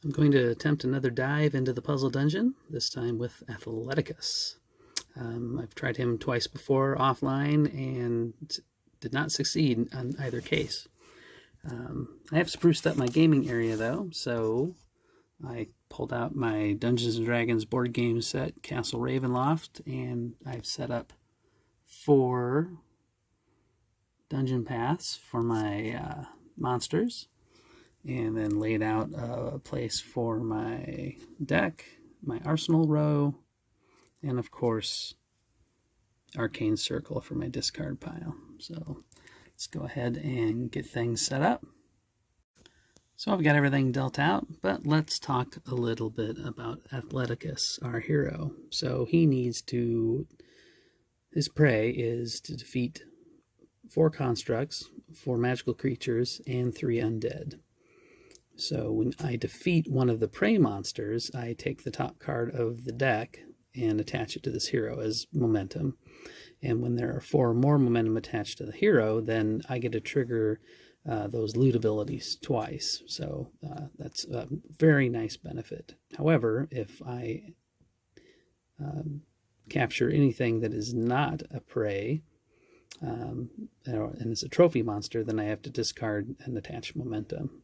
I'm going to attempt another dive into the puzzle dungeon, this time with Athleticus. I've tried him twice before offline and did not succeed on either case. I have spruced up my gaming area though, so I pulled out my Dungeons & Dragons board game set, Castle Ravenloft, and I've set up 4 dungeon paths for my monsters, and then laid out a place for my deck, my arsenal row, and of course arcane circle for my discard pile. So let's go ahead and get things set up. So I've got everything dealt out, but let's talk a little bit about Athleticus, our hero. So he needs to, his prey is to defeat 4 constructs, 4 magical creatures, and 3 undead. So when I defeat one of the prey monsters, I take the top card of the deck and attach it to this hero as momentum. And when there are 4 more momentum attached to the hero, then I get to trigger those loot abilities twice. So that's a very nice benefit. However, if I capture anything that is not a prey, and it's a trophy monster, then I have to discard and attach momentum.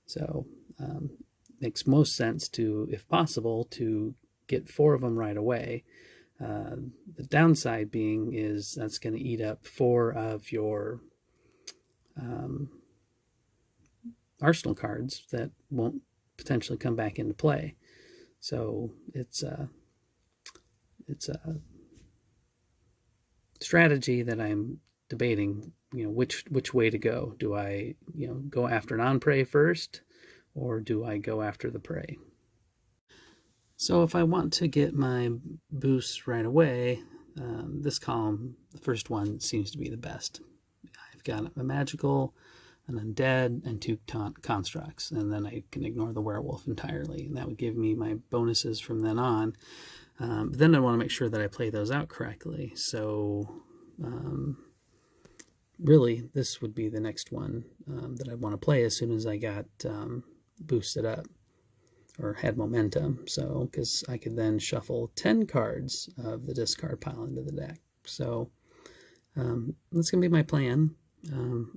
So makes most sense to, if possible, to get 4 of them right away. The downside being is that's going to eat up 4 of your arsenal cards that won't potentially come back into play. So it's a strategy that I'm debating, which way to go. Do I, go after non-prey first, or do I go after the prey? So if I want to get my boosts right away, this column, the first one, seems to be the best. I've got a magical, an undead, and 2 constructs, and then I can ignore the werewolf entirely, and that would give me my bonuses from then on. But then I want to make sure that I play those out correctly. So really, this would be the next one that I want to play as soon as I got boosted up or had momentum. So because I could then shuffle 10 cards of the discard pile into the deck. So that's going to be my plan.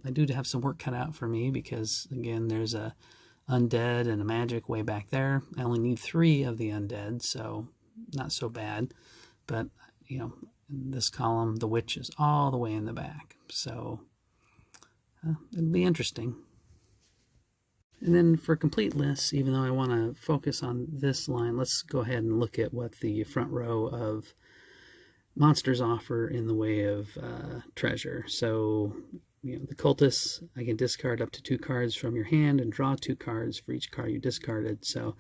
I do have some work cut out for me because, again, there's a undead and a magic way back there. I only need 3 of the undead, so not so bad. But, in this column, the witch is all the way in the back. So it'll be interesting. And then for complete lists, even though I want to focus on this line, let's go ahead and look at what the front row of monsters offer in the way of treasure. So, the cultists, I can discard up to 2 cards from your hand and draw 2 cards for each card you discarded. So,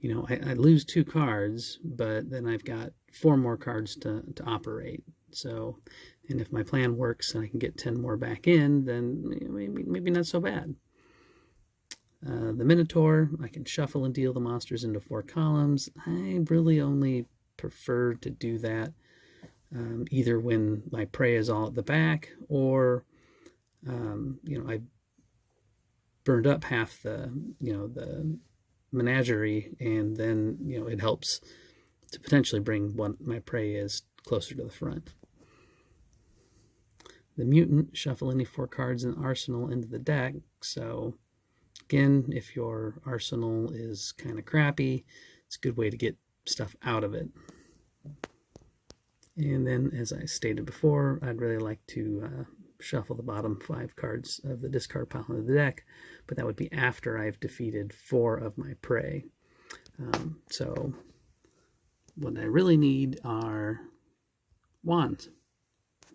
I lose 2 cards, but then I've got 4 more cards to operate. So, and if my plan works and I can get 10 more back in, then maybe not so bad. The Minotaur, I can shuffle and deal the monsters into 4 columns. I really only prefer to do that either when my prey is all at the back, or I burned up half the the menagerie, and then it helps to potentially bring what my prey is closer to the front. The mutant, shuffle any 4 cards in the arsenal into the deck. So again, if your arsenal is kind of crappy, it's a good way to get stuff out of it. And then, as I stated before, I'd really like to shuffle the bottom 5 cards of the discard pile into the deck, but that would be after I've defeated 4 of my prey. So what I really need are wands.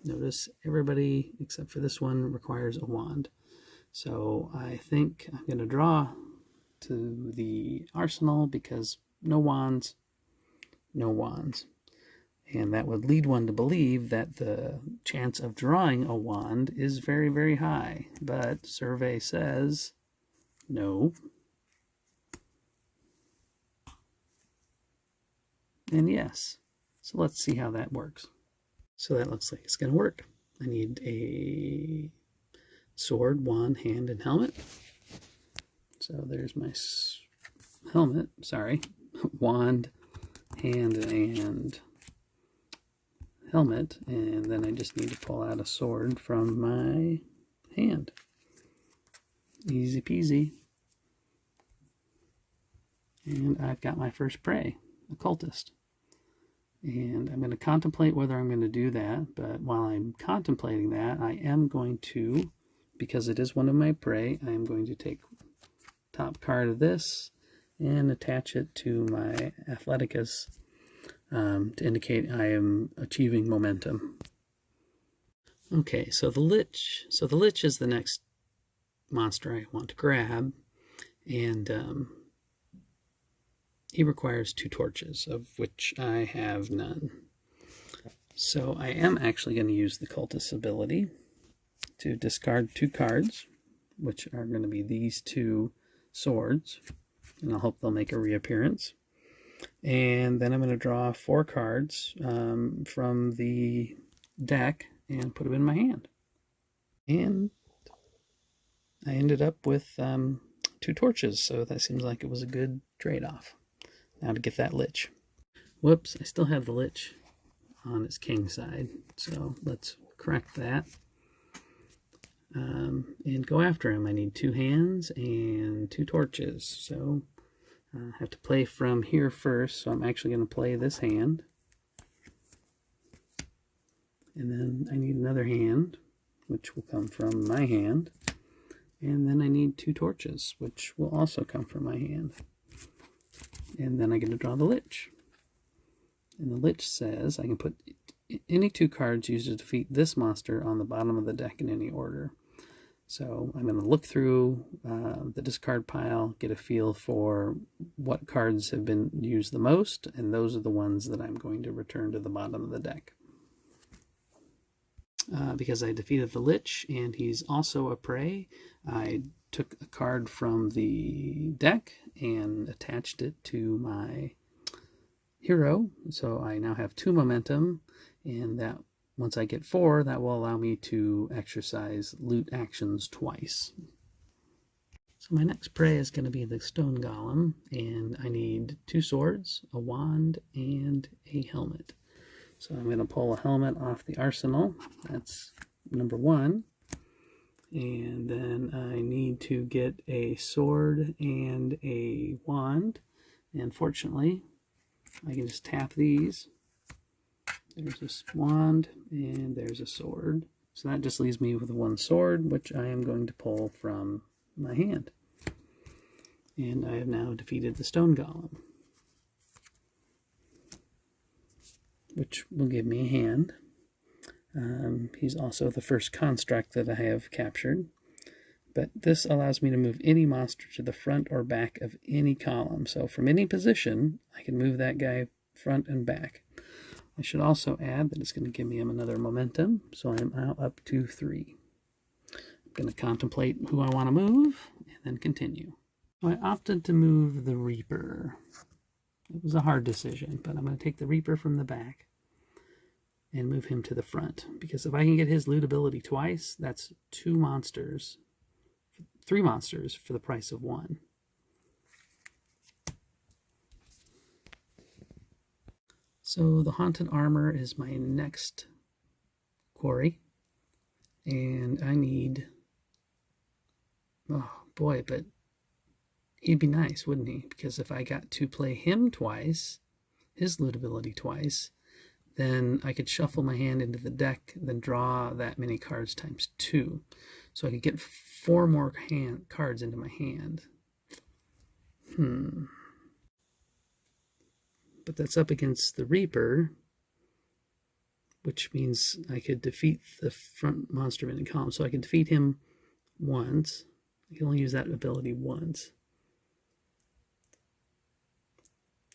Notice everybody except for this one requires a wand. So I think I'm going to draw to the arsenal because no wands, no wands. And that would lead one to believe that the chance of drawing a wand is very, very high. But survey says no. And yes. So let's see how that works. So that looks like it's going to work. I need a sword, wand, hand, and helmet. So there's my helmet, sorry, wand, hand, and helmet, and then I just need to pull out a sword from my hand. Easy peasy. And I've got my first prey, a cultist. And I'm going to contemplate whether I'm going to do that, but while I'm contemplating that, I am going to, because it is one of my prey, I am going to take top card of this and attach it to my Athleticus to indicate I am achieving momentum. Okay, so the Lich. So the Lich is the next monster I want to grab, and he requires 2 torches, of which I have none. So I am actually going to use the cultist ability to discard 2 cards, which are going to be these 2 swords, and I'll hope they'll make a reappearance. And then I'm going to draw 4 cards from the deck and put them in my hand. And I ended up with 2 torches, so that seems like it was a good trade-off. Now to get that Lich. Whoops, I still have the Lich on its king side, so let's correct that. And go after him. I need 2 hands and 2 torches, so I have to play from here first, so I'm actually going to play this hand. And then I need another hand, which will come from my hand. And then I need 2 torches, which will also come from my hand. And then I get to draw the Lich. And the Lich says I can put any 2 cards used to defeat this monster on the bottom of the deck in any order. So I'm going to look through the discard pile, get a feel for what cards have been used the most, and those are the ones that I'm going to return to the bottom of the deck. Because I defeated the Lich, and he's also a prey, I took a card from the deck and attached it to my hero. So I now have 2 momentum, and that once I get 4, that will allow me to exercise loot actions twice. So my next prey is going to be the Stone Golem, and I need 2 swords, a wand, and a helmet. So I'm going to pull a helmet off the arsenal. That's number 1. And then I need to get a sword and a wand. And fortunately, I can just tap these. There's this wand, and there's a sword. So that just leaves me with 1 sword, which I am going to pull from my hand. And I have now defeated the Stone Golem, which will give me a hand. He's also the first construct that I have captured. But this allows me to move any monster to the front or back of any column. So from any position, I can move that guy front and back. I should also add that it's going to give me another momentum, so I'm now up to 3. I'm going to contemplate who I want to move, and then continue. I opted to move the Reaper. It was a hard decision, but I'm going to take the Reaper from the back and move him to the front, because if I can get his loot ability twice, that's 3 monsters for the price of 1. So the Haunted Armor is my next quarry, and I need, oh boy, but he'd be nice, wouldn't he? Because if I got to play him twice, his loot ability twice, then I could shuffle my hand into the deck, then draw that many cards times 2. So I could get 4 more cards into my hand. But that's up against the Reaper, which means I could defeat the front monster of any column. So I can defeat him once. I can only use that ability once.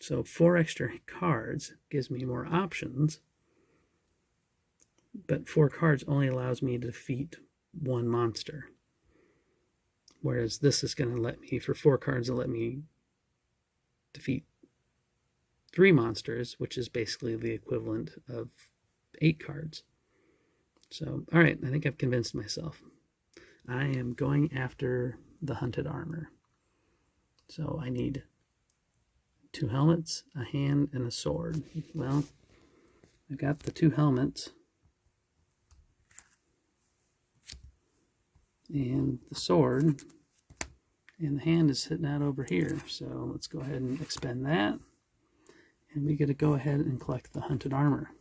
So 4 extra cards gives me more options, but 4 cards only allows me to defeat 1 monster. Whereas this is going to let me, for 4 cards, it'll let me defeat 3 monsters, which is basically the equivalent of 8 cards. So, all right, I think I've convinced myself. I am going after the Hunted Armor. So I need 2 helmets, a hand, and a sword. Well, I've got the 2 helmets and the sword, and the hand is sitting out over here. So let's go ahead and expend that, and we get to go ahead and collect the hunted armor.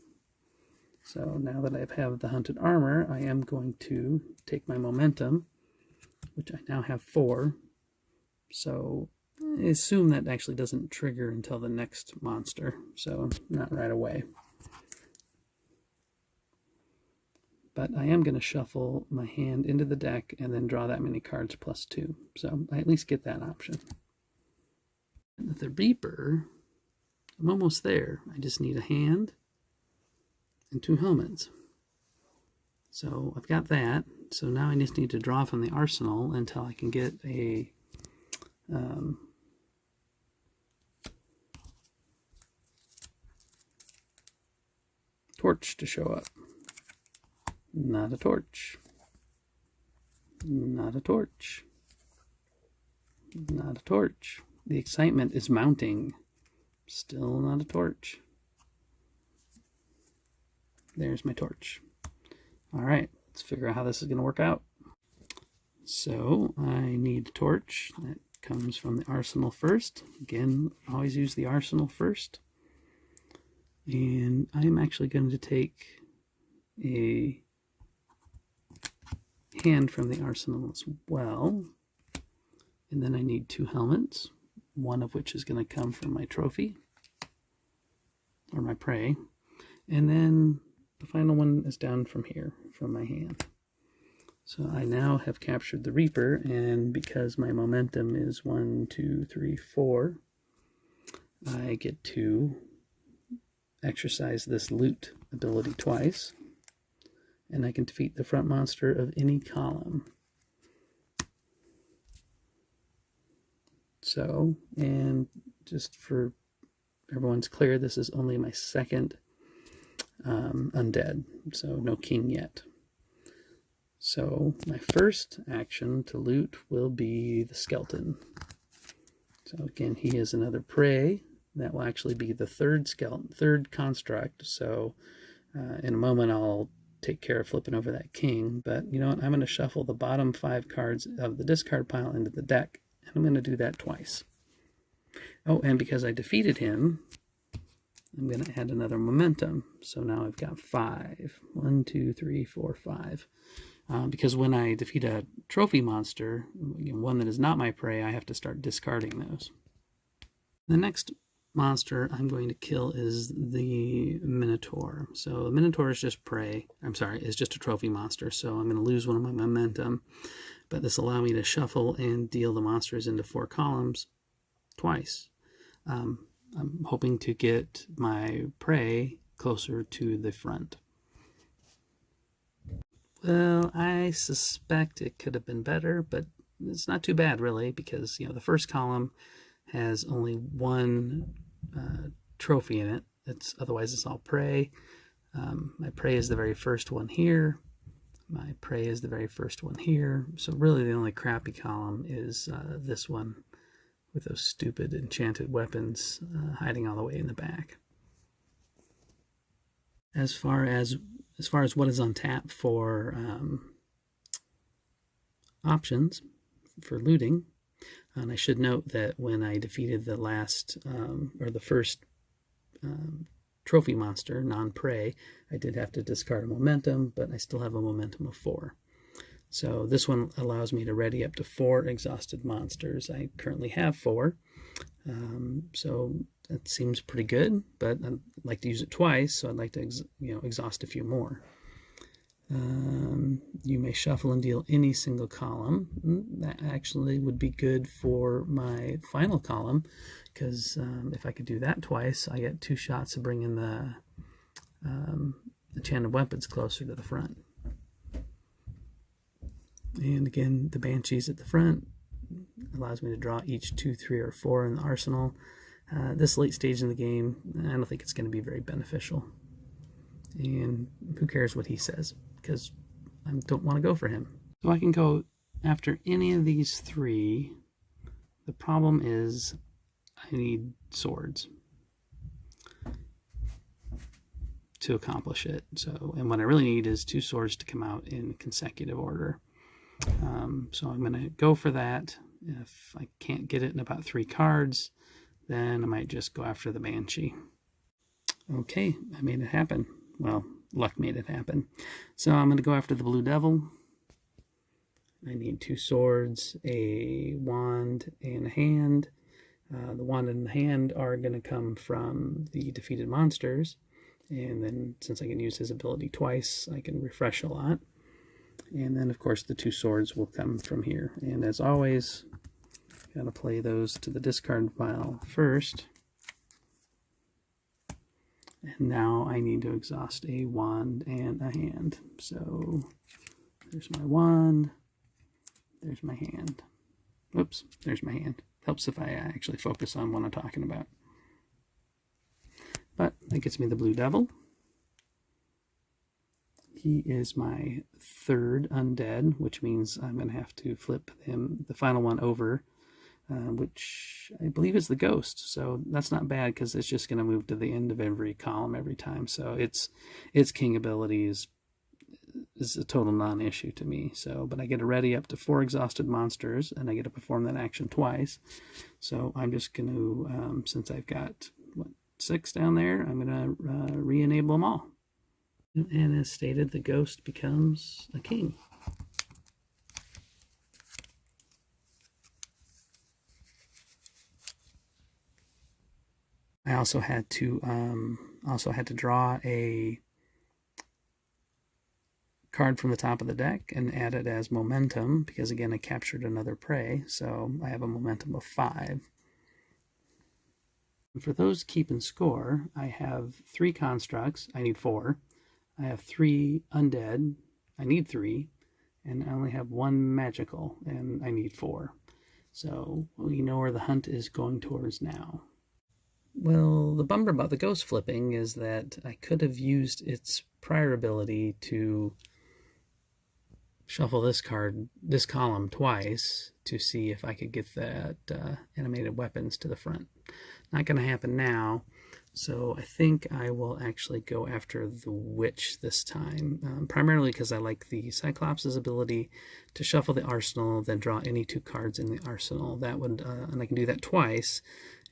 So now that I have the hunted armor, I am going to take my momentum, which I now have 4. So I assume that actually doesn't trigger until the next monster, so not right away. But I am going to shuffle my hand into the deck and then draw that many cards plus 2. So I at least get that option. And the Reaper, I'm almost there. I just need a hand and 2 helmets. So I've got that. So now I just need to draw from the arsenal until I can get a torch to show up. Not a torch. Not a torch. Not a torch. The excitement is mounting. Still not a torch. There's my torch. All right, let's figure out how this is going to work out. So I need a torch. That comes from the arsenal first. Again, always use the arsenal first. And I'm actually going to take a hand from the arsenal as well. And then I need 2 helmets, one of which is going to come from my trophy, or my prey. And then the final one is down from here, from my hand. So I now have captured the Reaper, and because my momentum is 1, 2, 3, 4, I get to exercise this loot ability twice, and I can defeat the front monster of any column. So, and just for everyone's clear, this is only my second undead, so no king yet. So my first action to loot will be the skeleton. So again, he is another prey. That will actually be the third skeleton, third construct. So in a moment I'll take care of flipping over that king, but you know what, I'm going to shuffle the bottom 5 cards of the discard pile into the deck, and I'm going to do that twice. Oh, and because I defeated him, I'm going to add another momentum. So now I've got 5. 1, 2, 3, 4, 5. Because when I defeat a trophy monster, one that is not my prey, I have to start discarding those. The next monster I'm going to kill is the Minotaur. So the Minotaur is just prey. I'm sorry, is just a trophy monster. So I'm going to lose one of my momentum. But this will allow me to shuffle and deal the monsters into 4 columns twice. I'm hoping to get my prey closer to the front. Well, I suspect it could have been better, but it's not too bad really, because the first column has only 1 trophy in it. Otherwise it's all prey. My prey is the very first one here. My prey is the very first one here. So really the only crappy column is this one with those stupid enchanted weapons hiding all the way in the back. As far as what is on tap for options for looting, and I should note that when I defeated the last or the first trophy monster, non-prey, I did have to discard a momentum, but I still have a momentum of 4. So this one allows me to ready up to 4 exhausted monsters. I currently have 4, so that seems pretty good, but I'd like to use it twice, so I'd like to exhaust a few more. You may shuffle and deal any single column. That actually would be good for my final column, because if I could do that twice, I get 2 shots to bring in the enchanted weapons closer to the front. And again, the Banshees at the front allows me to draw each 2, 3, or 4 in the arsenal. This late stage in the game, I don't think it's going to be very beneficial. And who cares what he says, because I don't want to go for him. So I can go after any of these 3. The problem is I need swords to accomplish it. So, and what I really need is 2 swords to come out in consecutive order. So I'm going to go for that. If I can't get it in about 3 cards, then I might just go after the Banshee. Okay, I made it happen. Well, luck made it happen. So I'm going to go after the Blue Devil. I need 2 swords, a wand, and a hand. The wand and the hand are going to come from the defeated monsters. And then since I can use his ability twice, I can refresh a lot. And then, of course, the 2 swords will come from here. And as always, got to play those to the discard pile first. And now I need to exhaust a wand and a hand. So there's my wand. There's my hand. Oops, there's my hand. Helps if I actually focus on what I'm talking about. But that gets me the Blue Devil. He is my 3rd undead, which means I'm going to have to flip him, the final one, over, which I believe is the Ghost. So that's not bad because it's just going to move to the end of every column every time. So its king ability is a total non-issue to me. So, but I get to ready up to 4 exhausted monsters, and I get to perform that action twice. So I'm just going to, since I've got 6 down there, I'm going to re-enable them all. And as stated, the Ghost becomes a king. I also had to draw a card from the top of the deck and add it as momentum, because again I captured another prey, so I have a momentum of 5. And for those keeping score, I have 3 constructs. I need 4. I have 3 undead. I need 3. And I only have 1 magical, and I need 4. So we know where the hunt is going towards now. Well, the bummer about the Ghost flipping is that I could have used its prior ability to shuffle this column twice to see if I could get that animated weapons to the front. Not going to happen now. So I think I will actually go after the Witch this time, primarily because I like the Cyclops' ability to shuffle the arsenal, then draw any 2 cards in the arsenal. That would, and I can do that twice,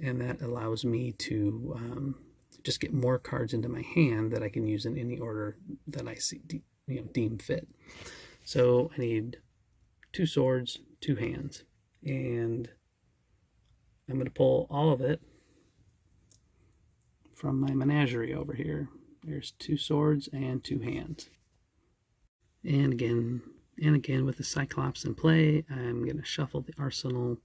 and that allows me to just get more cards into my hand that I can use in any order that I see, deem fit. So I need 2 swords, 2 hands, and I'm going to pull all of it from my menagerie over here. There's 2 swords and 2 hands. And again with the Cyclops in play, I'm going to shuffle the arsenal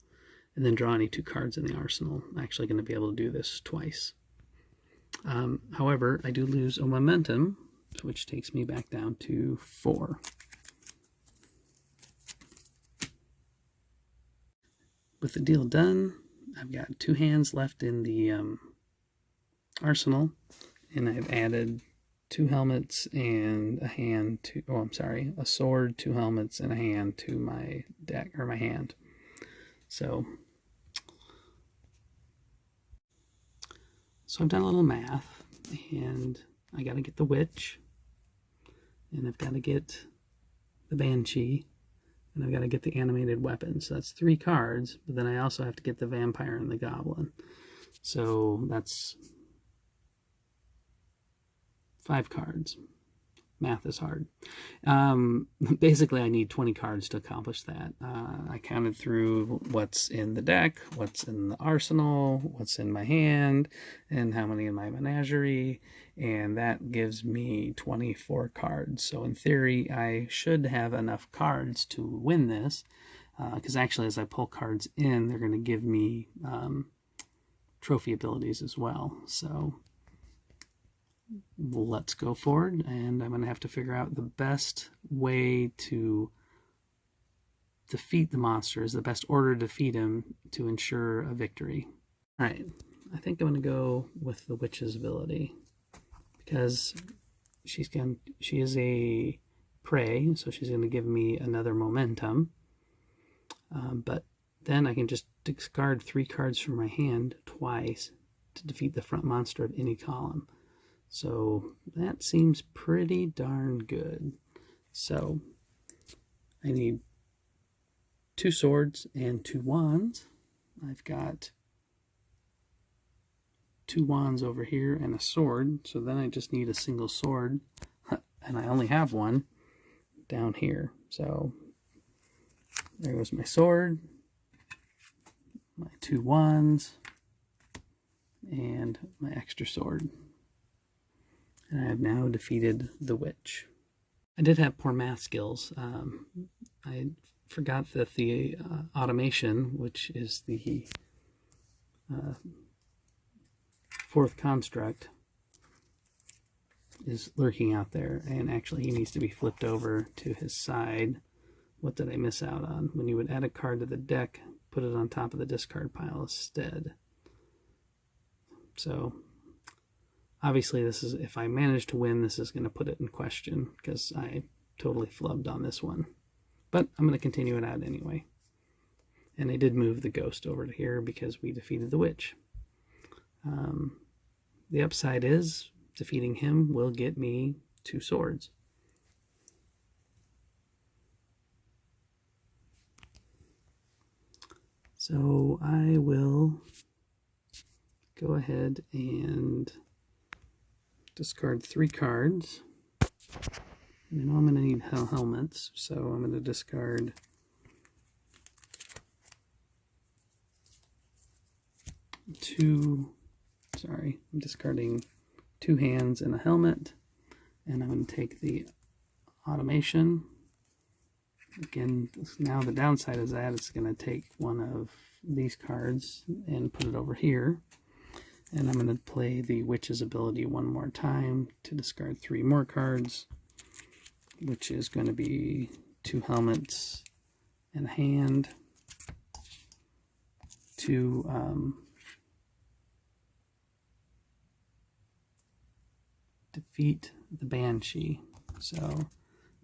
and then draw any 2 cards in the arsenal. I'm actually going to be able to do this twice. However, I do lose a momentum, which takes me back down to 4. With the deal done, I've got 2 hands left in the arsenal, and I've added 2 helmets and a hand to, a sword, 2 helmets, and a hand to my deck, or my hand. So I've done a little math, and I got to get the Witch, and I've got to get the Banshee, and I've got to get the animated weapon. So that's 3 cards, but then I also have to get the Vampire and the Goblin. So that's 5 cards. Math is hard. Basically, I need 20 cards to accomplish that. I counted through what's in the deck, what's in the arsenal, what's in my hand, and how many in my menagerie, and that gives me 24 cards. So in theory, I should have enough cards to win this, because actually as I pull cards in, they're going to give me trophy abilities as well. So let's go forward, and I'm going to have to figure out the best way to defeat the monsters, the best order to defeat him to ensure a victory. Alright, I think I'm going to go with the Witch's ability, because she is a prey, so she's going to give me another momentum, but then I can just discard 3 cards from my hand twice to defeat the front monster of any column. So that seems pretty darn good. So I need 2 swords and 2 wands. I've got 2 wands over here and a sword, so then I just need a single sword, and I only have one down here. So there goes my sword, my 2 wands, and my extra sword. And I have now defeated the witch. I did have poor math skills. I forgot that the automation, which is the 4th construct, is lurking out there, and actually he needs to be flipped over to his side. What did I miss out on? When you would add a card to the deck, put it on top of the discard pile instead. So obviously this is, if I manage to win, this is going to put it in question, because I totally flubbed on this one. But I'm going to continue it out anyway. And I did move the ghost over to here because we defeated the witch. The upside is defeating him will get me 2 swords. So I will go ahead and discard 3 cards. And I know I'm going to need helmets, so I'm going to discard 2. Sorry, I'm discarding 2 hands and a helmet, and I'm going to take the automation. Again, now the downside is that it's going to take one of these cards and put it over here. And I'm going to play the witch's ability one more time to discard 3 more cards, which is going to be 2 helmets and a hand to defeat the Banshee. So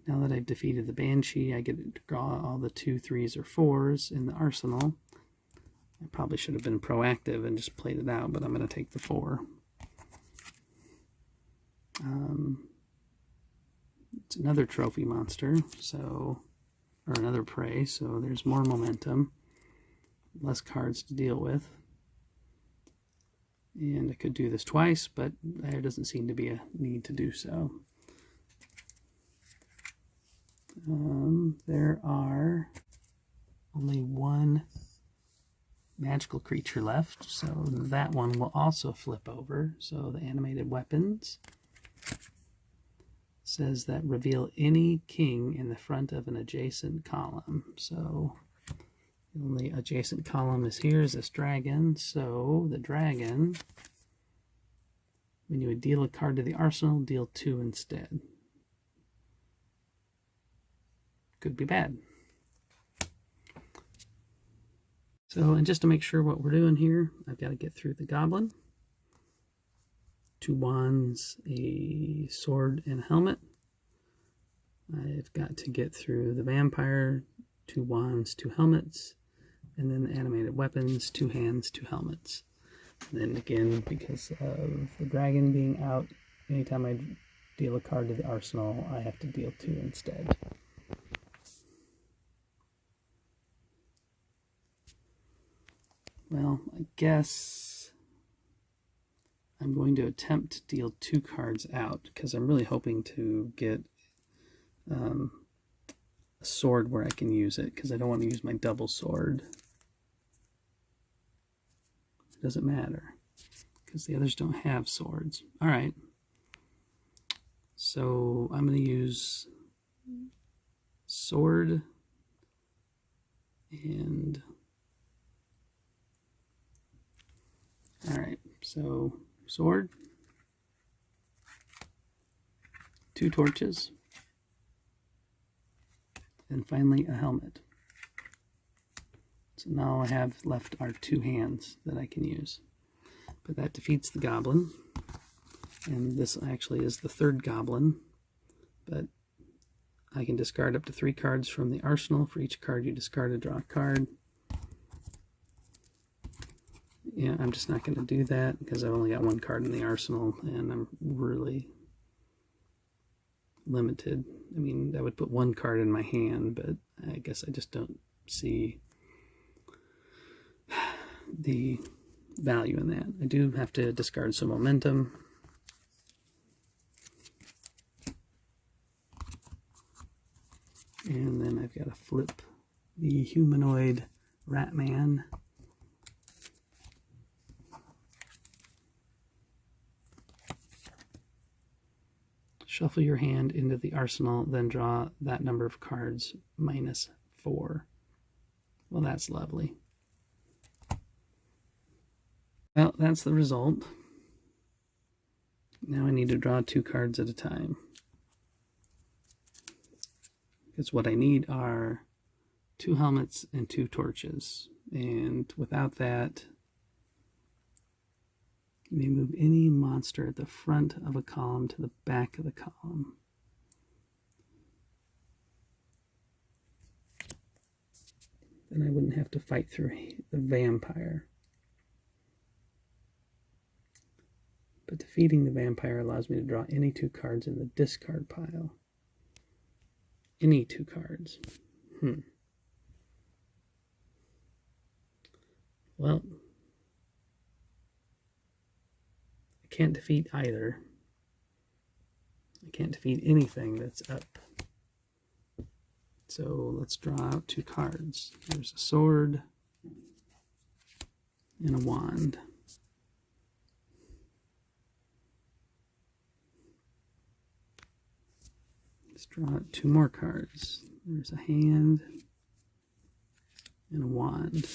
now that I've defeated the Banshee, I get to draw all the 2, 3s, or 4s in the arsenal. I probably should have been proactive and just played it out, but I'm going to take the 4. It's another trophy monster, so, or another prey, so there's more momentum, less cards to deal with. And I could do this twice, but there doesn't seem to be a need to do so. There are only 1 magical creature left, so that one will also flip over. So the animated weapons says that reveal any king in the front of an adjacent column. So the only adjacent column is here is this dragon. So the dragon, when you would deal a card to the arsenal, deal 2 instead. Could be bad. So, and just to make sure what we're doing here, I've got to get through the goblin. 2 wands, a sword, and a helmet. I've got to get through the vampire, 2 wands, 2 helmets, and then the animated weapons, 2 hands, 2 helmets. And then again, because of the dragon being out, anytime I deal a card to the arsenal, I have to deal 2 instead. Well, I guess I'm going to attempt to deal 2 cards out, because I'm really hoping to get a sword where I can use it, because I don't want to use my double sword. It doesn't matter, because the others don't have swords. Alright, so I'm going to use sword and... Alright, so sword, 2 torches, and finally a helmet. So now all I have left are 2 hands that I can use. But that defeats the goblin, and this actually is the 3rd goblin, but I can discard up to 3 cards from the arsenal. For each card you discard, draw a card. yeah, I'm just not going to do that because I've only got one card in the arsenal and I'm really limited. I mean, that would put one card in my hand, but I guess I just don't see the value in that. I do have to discard some momentum. And then I've got to flip the humanoid rat man. Shuffle your hand into the arsenal, then draw that number of cards -4. Well, that's lovely. Well, that's the result. Now I need to draw 2 cards at a time. Because what I need are 2 helmets and 2 torches. And without that, you may move any monster at the front of a column to the back of the column. Then I wouldn't have to fight through the vampire. But defeating the vampire allows me to draw any 2 cards in the discard pile. Any 2 cards. Well, I can't defeat either. I can't defeat anything that's up. So let's draw out 2 cards. There's a sword and a wand. Let's draw out 2 more cards. There's a hand and a wand.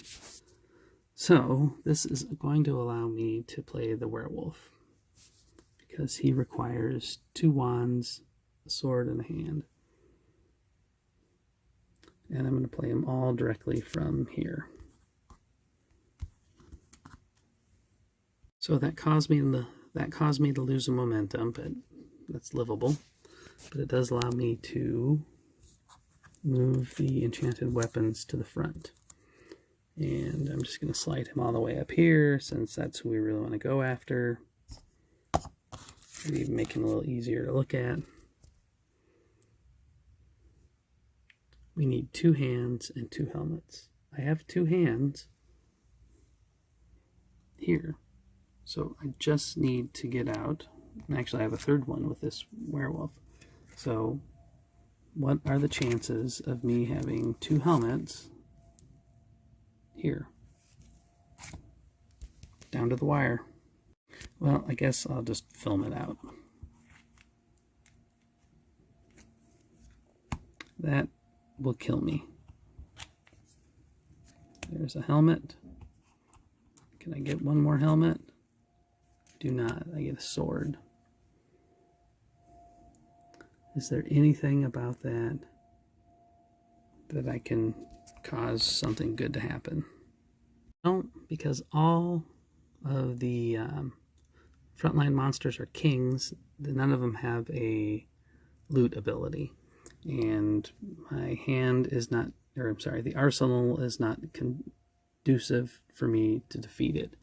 So this is going to allow me to play the werewolf because he requires 2 wands, a sword, and a hand. And I'm going to play them all directly from here. So that caused me to lose a momentum, but that's livable. But it does allow me to move the enchanted weapons to the front. And I'm just going to slide him all the way up here since that's who we really want to go after. Maybe even make him a little easier to look at. We need 2 hands and 2 helmets. I have 2 hands here. So I just need to get out. And actually I have a 3rd one with this werewolf. So what are the chances of me having 2 helmets here? Down to the wire. Well, I guess I'll just film it out. That will kill me. There's a helmet. Can I get one more helmet? Do not. I get a sword. Is there anything about that I can cause something good to happen? No, because all of the frontline monsters are kings. None of them have a loot ability. And my hand is not, or I'm sorry, the arsenal is not conducive for me to defeat it.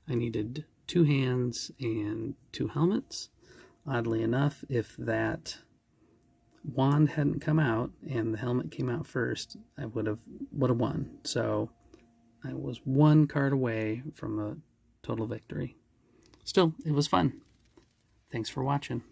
I needed 2 hands and 2 helmets. Oddly enough, if that wand hadn't come out and the helmet came out first, I would have won. So I was 1 card away from a total victory. Still, it was fun. Thanks for watching.